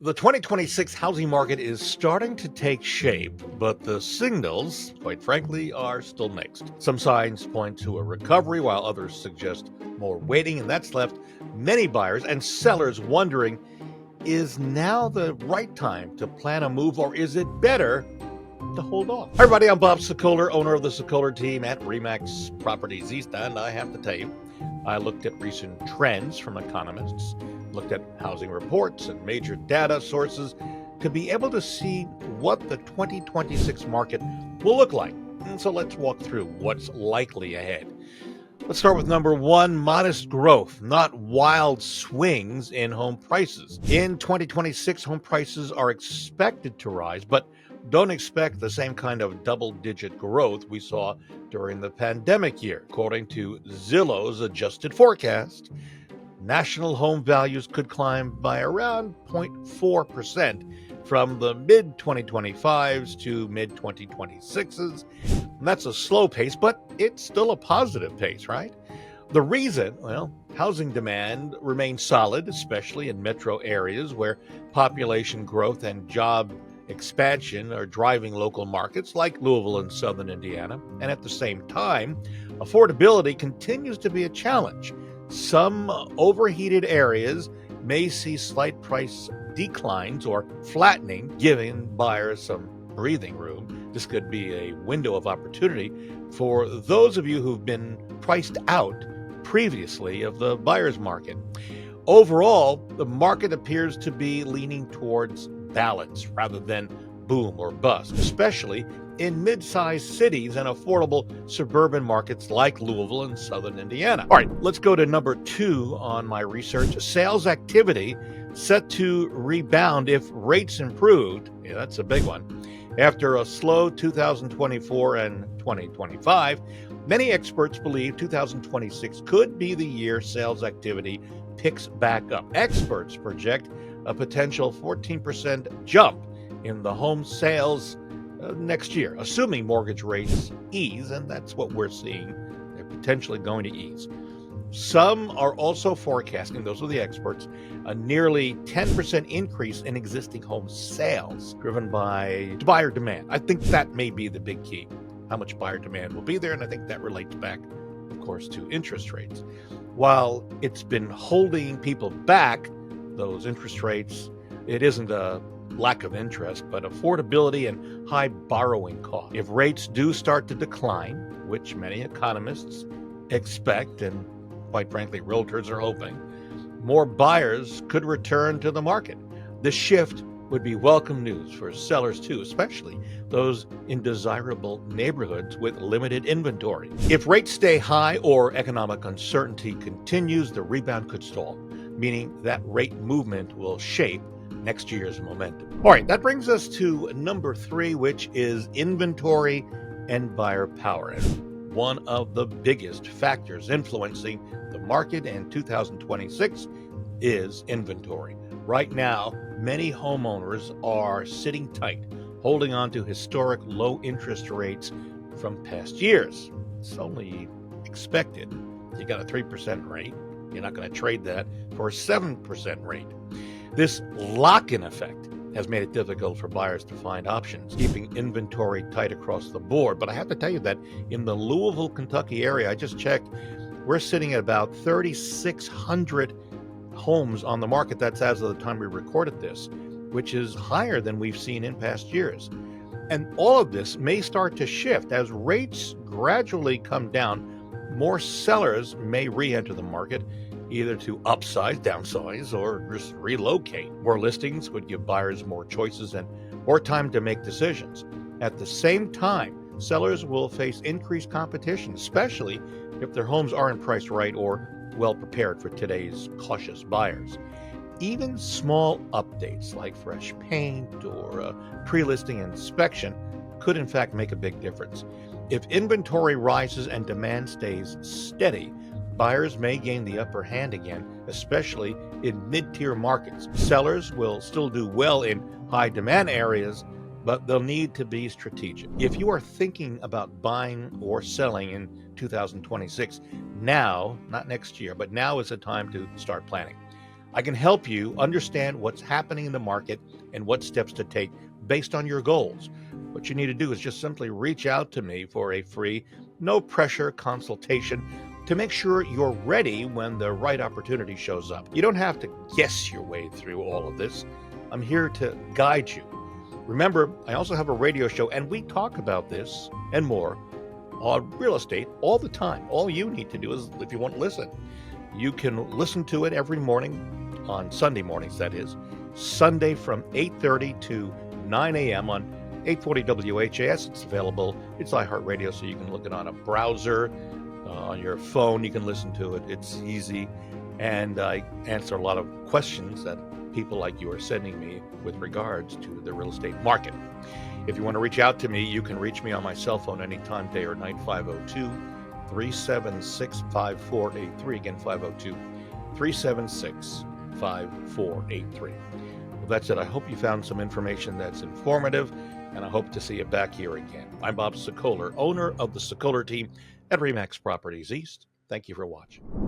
The 2026 housing market is starting to take shape, but the signals, quite frankly, are still mixed. Some signs point to a recovery, while others suggest more waiting, and that's left many buyers and sellers wondering, is now the right time to plan a move, or is it better to hold off? Hi, everybody. I'm Bob Sokoler, owner of the Sokoler team at Remax Properties East, and I have to tell you, I looked at recent trends from economists, looked at housing reports and major data sources to be able to see what the 2026 market will look like. And so let's walk through what's likely ahead. Let's start with number one, modest growth, not wild swings in home prices. In 2026, home prices are expected to rise, but don't expect the same kind of double-digit growth we saw during the pandemic year. According to Zillow's adjusted forecast, national home values could climb by around 0.4% from the mid-2025s to mid-2026s. That's a slow pace, but it's still a positive pace, right? The reason, well, housing demand remains solid, especially in metro areas where population growth and job expansion are driving local markets like Louisville and southern Indiana. And at the same time, affordability continues to be a challenge. Some overheated areas may see slight price declines or flattening, giving buyers some breathing room. This could be a window of opportunity for those of you who've been priced out previously of the buyer's market. Overall, the market appears to be leaning towards balance rather than boom or bust, especially in mid-sized cities and affordable suburban markets like Louisville and southern Indiana. All right, let's go to number two on my research. Sales activity set to rebound if rates improved. Yeah, that's a big one. After a slow 2024 and 2025, many experts believe 2026 could be the year sales activity picks back up. Experts project a potential 14% jump in the home sales next year, assuming mortgage rates ease, and that's what we're seeing. They're potentially going to ease. Some are also forecasting, those are the experts, a nearly 10% increase in existing home sales driven by buyer demand. I think that may be the big key, how much buyer demand will be there, and I think that relates back, of course, to interest rates. While it's been holding people back, those interest rates, it isn't a lack of interest, but affordability and high borrowing costs. If rates do start to decline, which many economists expect, and quite frankly, realtors are hoping, more buyers could return to the market. This shift would be welcome news for sellers too, especially those in desirable neighborhoods with limited inventory. If rates stay high or economic uncertainty continues, the rebound could stall, meaning that rate movement will shape next year's momentum. All right, that brings us to number three, which is inventory and buyer power. And one of the biggest factors influencing the market in 2026 is inventory. Right now, many homeowners are sitting tight, holding on to historic low interest rates from past years. It's only expected. You got a 3% rate. You're not going to trade that for a 7% rate. This lock-in effect has made it difficult for buyers to find options, keeping inventory tight across the board. But I have to tell you that in the Louisville, Kentucky area, I just checked, we're sitting at about 3,600 homes on the market. That's as of the time we recorded this, which is higher than we've seen in past years. And all of this may start to shift as rates gradually come down. More sellers may re-enter the market, either to upsize, downsize, or just relocate. More listings would give buyers more choices and more time to make decisions. At the same time, sellers will face increased competition, especially if their homes aren't priced right or well prepared for today's cautious buyers. Even small updates like fresh paint or a pre-listing inspection could in fact make a big difference. If inventory rises and demand stays steady, buyers may gain the upper hand again, especially in mid-tier markets. Sellers will still do well in high-demand areas, but they'll need to be strategic. If you are thinking about buying or selling in 2026, now, not next year, but now is the time to start planning. I can help you understand what's happening in the market and what steps to take based on your goals. What you need to do is just simply reach out to me for a free, no pressure consultation to make sure you're ready when the right opportunity shows up. You don't have to guess your way through all of this. I'm here to guide you. Remember, I also have a radio show, and we talk about this and more on real estate all the time. All you need to do is, if you want to listen, you can listen to it every morning, on Sunday mornings, that is. Sunday from 8:30 to 9 a.m. on 840 WHAS. It's available. It's iHeartRadio, so you can look it on a browser, on your phone. You can listen to it. It's easy. And I answer a lot of questions that people like you are sending me with regards to the real estate market. If you want to reach out to me, you can reach me on my cell phone anytime, day or night, 502-376-5483. Again, 502-376-5483. Well, that's it. I hope you found some information that's informative, and I hope to see you back here again. I'm Bob Sokoler, owner of the Sokoler team at RE/MAX Properties East. Thank you for watching.